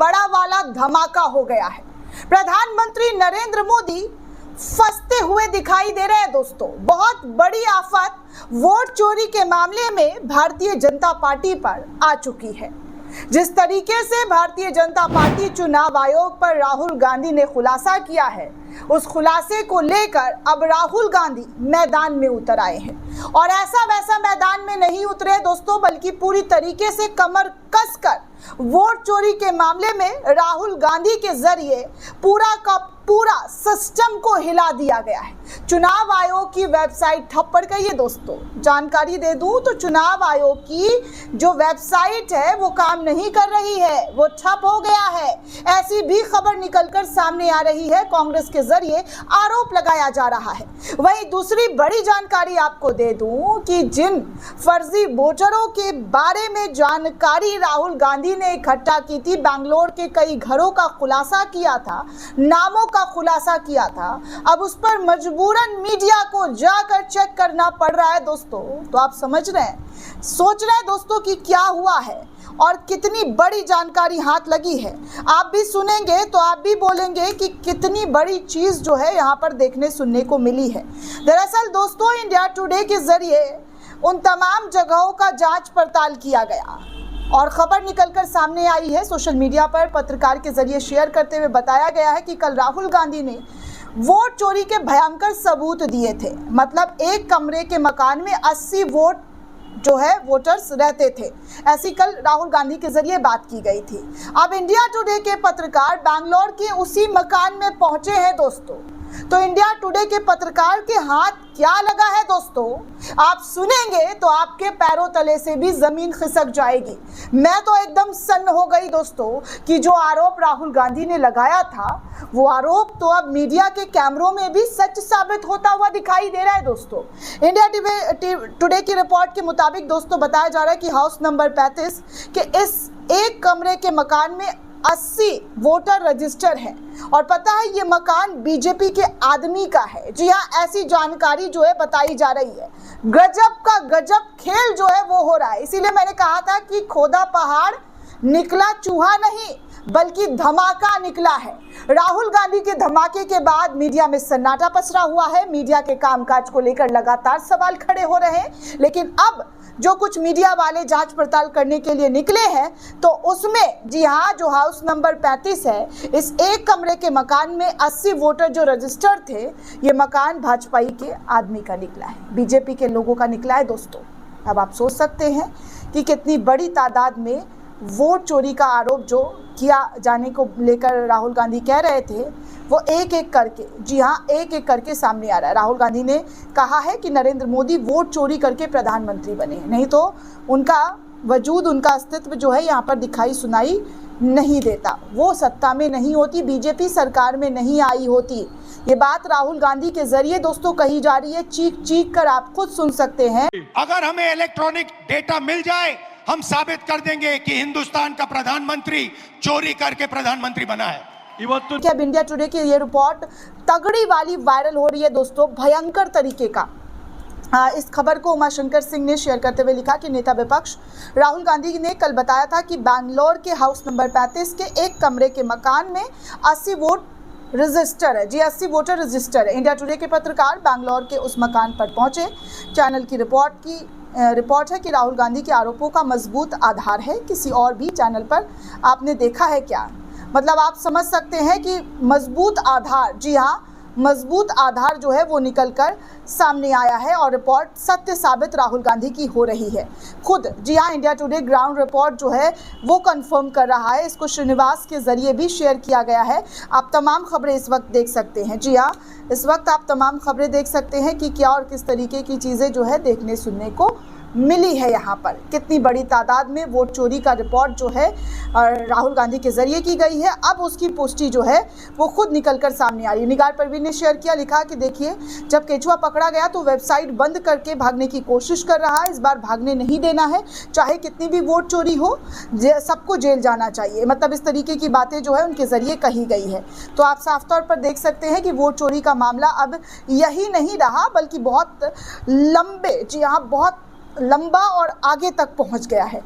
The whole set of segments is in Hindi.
बड़ा वाला धमाका हो गया है। प्रधानमंत्री नरेंद्र मोदी फंसते हुए दिखाई दे रहे हैं दोस्तों। बहुत बड़ी आफत वोट चोरी के मामले में भारतीय जनता पार्टी पर आ चुकी है। जिस तरीके से भारतीय जनता पार्टी चुनाव आयोग पर राहुल गांधी ने खुलासा किया है, उस खुलासे को लेकर अब राहुल गांधी मैदान में उतर आए हैं। और ऐसा वैसा मैदान में नहीं उतरे दोस्तों, बल्कि पूरी तरीके से कमर कसकर वोट चोरी के मामले में राहुल गांधी के जरिए पूरा का पूरा सिस्टम को हिला दिया गया है। चुनाव आयोग की वेबसाइट ठप पड़ गई है दोस्तों। जानकारी दे दूं तो चुनाव आयोग की जो वेबसाइट है वो काम नहीं कर रही है, वो ठप हो गया है। ऐसी भी खबर निकलकर सामने आ रही है, कांग्रेस के जरिए आरोप लगाया जा रहा है। वहीं दूसरी बड़ी जानकारी आपको दे दूं कि जिन फर्जी वोटरों के बारे में जानकारी राहुल गांधी ने इकट्ठा की थी, बैंगलोर के कई घरों का खुलासा किया था, नामों का खुलासा किया था, अब उस पर मजबूरन मीडिया को जाकर चेक करना पड़ रहा है दोस्तों। तो आप समझ रहे हैं, सोच रहे हैं दोस्तों कि क्या हुआ है और कितनी बड़ी जानकारी हाथ लगी है। आप भी सुनेंगे तो आप भी बोलेंगे कि कितनी बड़ी चीज जो है यहाँ पर देखने सुनने को मिली है। दरअसल दोस्तों, इंडिया टुडे के जरिए उन तमाम जगहों का जांच पड़ताल किया गया और खबर निकलकर सामने आई है। सोशल मीडिया पर पत्रकार के जरिए शेयर करते हुए बताया गया है कि कल राहुल गांधी ने वोट चोरी के भयंकर सबूत दिए थे। मतलब एक कमरे के मकान में 80 वोटर्स रहते थे, ऐसी कल राहुल गांधी के जरिए बात की गई थी। अब इंडिया टुडे के पत्रकार बैंगलोर के उसी मकान में पहुंचे हैं दोस्तों। तो इंडिया टुडे के पत्रकार के हाथ क्या लगा है दोस्तों, आप सुनेंगे तो आपके पैरों तले से भी जमीन खिसक जाएगी। मैं तो एकदम सन्न हो गई दोस्तों कि जो आरोप राहुल गांधी ने लगाया था, वो आरोप तो अब मीडिया के कैमरों में भी सच साबित होता हुआ दिखाई दे रहा है दोस्तों। इंडिया टुडे की रिपोर्ट के मुताबिक दोस्तों बताया जा रहा है कि हाउस नंबर 35 के इस एक कमरे के मकान में 80 वोटर रजिस्टर हैं और पता है ये मकान बीजेपी के आदमी का है। जी हाँ, ऐसी जानकारी जो है बताई जा रही है। गजब का गजब खेल जो है वो हो रहा है। इसीलिए मैंने कहा था कि खोदा पहाड़ निकला चूहा नहीं, बल्कि धमाका निकला है। राहुल गांधी के धमाके के बाद मीडिया में सन्नाटा पसरा हुआ है। मीडिया के कामकाज को लेकर लगातार सवाल खड़े हो रहे हैं, लेकिन अब जो कुछ मीडिया वाले जांच पड़ताल करने के लिए निकले हैं तो उसमें जी हाँ, जो हाउस नंबर 35 है, इस एक कमरे के मकान में 80 वोटर जो रजिस्टर्ड थे, ये मकान भाजपा के आदमी का निकला है, बीजेपी के लोगों का निकला है दोस्तों। अब आप सोच सकते हैं कि कितनी बड़ी तादाद में वोट चोरी का आरोप जो किया जाने को लेकर राहुल गांधी कह रहे थे, वो एक एक करके, जी हाँ, एक एक करके सामने आ रहा है। राहुल गांधी ने कहा है कि नरेंद्र मोदी वोट चोरी करके प्रधानमंत्री बने, नहीं तो उनका वजूद, उनका अस्तित्व जो है यहाँ पर दिखाई सुनाई नहीं देता। वो सत्ता में नहीं होती, बीजेपी सरकार में नहीं आई होती। ये बात राहुल गांधी के जरिए दोस्तों कही जा रही है, चीख चीख कर आप खुद सुन सकते हैं। अगर हमें इलेक्ट्रॉनिक डेटा मिल जाए, हम साबित कर देंगे कि हिंदुस्तान का प्रधानमंत्री चोरी करके प्रधानमंत्री बना है। अब इंडिया टुडे की ये रिपोर्ट तगड़ी वाली वायरल हो रही है दोस्तों, भयंकर तरीके का। इस खबर को उमाशंकर सिंह ने शेयर करते हुए लिखा कि नेता विपक्ष राहुल गांधी ने कल बताया था कि बैंगलोर के हाउस नंबर 35 के एक कमरे के मकान में 80 वोट रजिस्टर है। जी, 80 वोटर रजिस्टर है। इंडिया टुडे के पत्रकार बैंगलोर के उस मकान पर पहुंचे। चैनल की रिपोर्ट है कि राहुल गांधी के आरोपों का मजबूत आधार है। किसी और भी चैनल पर आपने देखा है क्या? मतलब आप समझ सकते हैं कि मजबूत आधार, जी हाँ, मजबूत आधार जो है वो निकलकर सामने आया है और रिपोर्ट सत्य साबित राहुल गांधी की हो रही है। खुद, जी हाँ, इंडिया टुडे ग्राउंड रिपोर्ट जो है वो कंफर्म कर रहा है। इसको श्रीनिवास के जरिए भी शेयर किया गया है। आप तमाम खबरें इस वक्त देख सकते हैं। जी हाँ, इस वक्त आप तमाम खबरें देख सकते हैं कि क्या और किस तरीके की चीज़ें जो है देखने सुनने को मिली है। यहाँ पर कितनी बड़ी तादाद में वोट चोरी का रिपोर्ट जो है राहुल गांधी के जरिए की गई है। अब उसकी पुष्टि जो है वो खुद निकलकर सामने आ रही है। निगार परवीन ने शेयर किया, लिखा कि देखिए, जब केचुआ पकड़ा गया तो वेबसाइट बंद करके भागने की कोशिश कर रहा है। इस बार भागने नहीं देना है, चाहे कितनी भी वोट चोरी हो, सबको जेल जाना चाहिए। मतलब इस तरीके की बातें जो है उनके जरिए कही गई है। तो आप साफ तौर पर देख सकते हैं कि वोट चोरी का मामला अब यही नहीं रहा, बल्कि बहुत लंबे, जी हाँ, बहुत लंबा और आगे तक पहुंच गया है।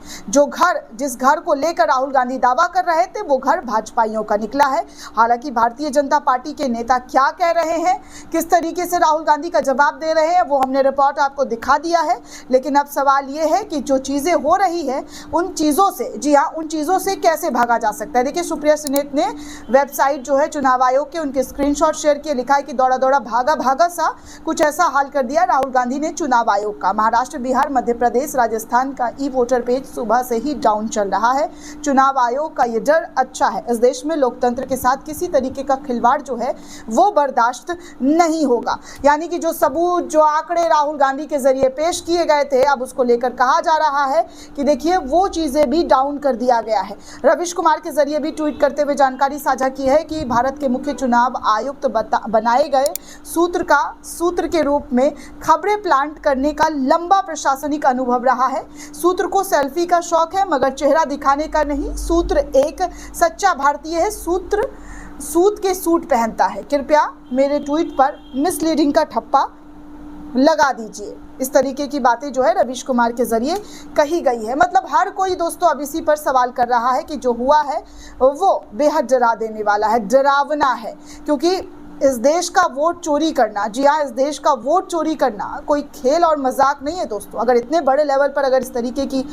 जिस घर को लेकर राहुल गांधी दावा कर रहे थे वो घर भाजपाइयों का निकला है। हालांकि भारतीय जनता पार्टी के नेता क्या कह रहे हैं, किस तरीके से राहुल गांधी का जवाब दे रहे हैं, वो हमने रिपोर्ट आपको दिखा दिया है। लेकिन अब सवाल ये है कि जो चीज़ें हो रही है उन चीज़ों से, जी हाँ, उन चीज़ों से कैसे भागा जा सकता है। देखिए, सुप्रिया सुनेत ने वेबसाइट जो है चुनाव आयोग के, उनके स्क्रीनशॉट शेयर किए, लिखा है कि दौड़ा दौड़ा भागा भागा सा कुछ ऐसा हाल कर दिया राहुल गांधी ने चुनाव आयोग का। महाराष्ट्र, बिहार, मध्य प्रदेश, राजस्थान का ई वोटर पेज सुबह से ही डाउन चल रहा है। चुनाव आयोग का ये डर अच्छा है। इस देश में लोकतंत्र के साथ किसी तरीके का खिलवाड़ जो है वो बर्दाश्त नहीं होगा। यानी कि जो सबूत, जो आंकड़े राहुल गांधी के जरिए पेश किए गए थे, अब उसको लेकर कहा जा रहा है कि देखिए वो चीजें भी डाउन कर दिया गया है। रविश कुमार के जरिए भी ट्वीट करते हुए जानकारी साझा की है कि भारत के मुख्य चुनाव आयुक्त बनाए गए सूत्र के रूप में खबरें प्लांट करने का लंबा प्रशासनिक अनुभव रहा है। सूत्र को सेल्फी का शौक है मगर चेहरा दिखाने का नहीं। सूत्र एक सच्चा भारतीय है। सूत के सूट पहनता है। कृपया मेरे ट्वीट पर मिसलीडिंग का ठप्पा लगा दीजिए। इस तरीके की बातें जो है रविश कुमार के जरिए कही गई है। मतलब हर कोई दोस्तों अब इसी पर सवाल कर रहा है कि जो हुआ है वो बेहद डरा देने वाला है, डरावना है। क्योंकि इस देश का वोट चोरी करना, जी हाँ, इस देश का वोट चोरी करना कोई खेल और मजाक नहीं है दोस्तों। अगर इतने बड़े लेवल पर अगर इस तरीके की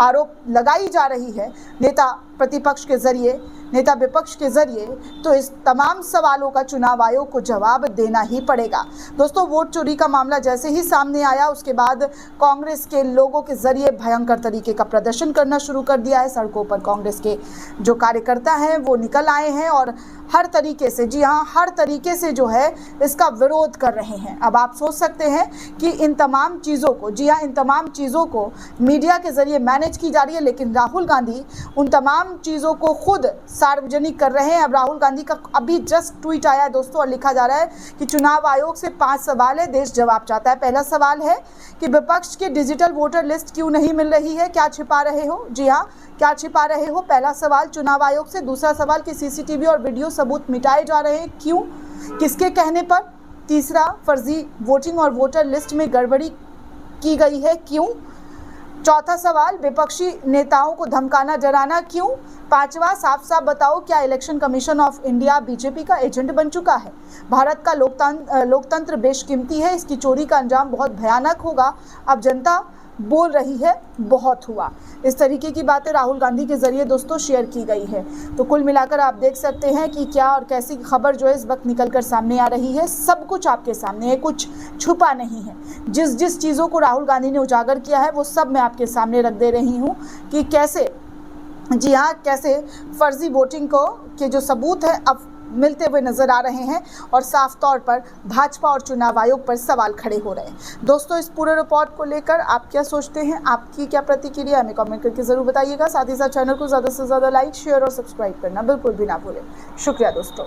आरोप लगाई जा रही है नेता प्रतिपक्ष के जरिए, नेता विपक्ष के जरिए, तो इस तमाम सवालों का चुनाव आयोग को जवाब देना ही पड़ेगा। दोस्तों, वोट चोरी का मामला जैसे ही सामने आया उसके बाद कांग्रेस के लोगों के जरिए भयंकर तरीके का प्रदर्शन करना शुरू कर दिया है। सड़कों पर कांग्रेस के जो कार्यकर्ता हैं वो निकल आए हैं और हर तरीके से, जी हाँ, हर तरीके से जो है इसका विरोध कर रहे हैं। अब आप सोच सकते हैं कि इन तमाम चीज़ों को, जी हाँ, इन तमाम चीज़ों को मीडिया के जरिए मैनेज की जा रही है, लेकिन राहुल गांधी उन तमाम चीज़ों को खुद सार्वजनिक कर रहे हैं। अब राहुल गांधी का अभी जस्ट ट्वीट आया है दोस्तों और लिखा जा रहा है कि चुनाव आयोग से 5 सवाल है, देश जवाब चाहता है। पहला सवाल है कि विपक्ष की डिजिटल वोटर लिस्ट क्यों नहीं मिल रही है, क्या छिपा रहे हो? जी हाँ, क्या छिपा रहे हो? पहला सवाल चुनाव आयोग से। दूसरा सवाल कि सीसीटीवी और वीडियो सबूत मिटाए जा रहे हैं, क्यों, किसके कहने पर? तीसरा, फर्जी वोटिंग और वोटर लिस्ट में गड़बड़ी की गई है, क्यों? चौथा सवाल, विपक्षी नेताओं को धमकाना डराना क्यों? पांचवा, साफ साफ बताओ क्या election commission of India BJP का एजेंट बन चुका है? भारत का लोकतंत्र बेशकीमती है, इसकी चोरी का अंजाम बहुत भयानक होगा। अब जनता बोल रही है बहुत हुआ। इस तरीके की बातें राहुल गांधी के जरिए दोस्तों शेयर की गई है। तो कुल मिलाकर आप देख सकते हैं कि क्या और कैसी खबर जो है इस वक्त निकल कर सामने आ रही है। सब कुछ आपके सामने है, कुछ छुपा नहीं है। जिस चीज़ों को राहुल गांधी ने उजागर किया है वो सब मैं आपके सामने रख दे रही हूँ कि कैसे, जी हाँ, कैसे फर्जी वोटिंग के जो सबूत है अब मिलते हुए नजर आ रहे हैं और साफ तौर पर भाजपा और चुनाव आयोग पर सवाल खड़े हो रहे हैं। दोस्तों, इस पूरे रिपोर्ट को लेकर आप क्या सोचते हैं, आपकी क्या प्रतिक्रिया, हमें कमेंट करके जरूर बताइएगा। साथ ही साथ चैनल को ज़्यादा से ज़्यादा लाइक, शेयर और सब्सक्राइब करना बिल्कुल भी ना भूलें। शुक्रिया दोस्तों।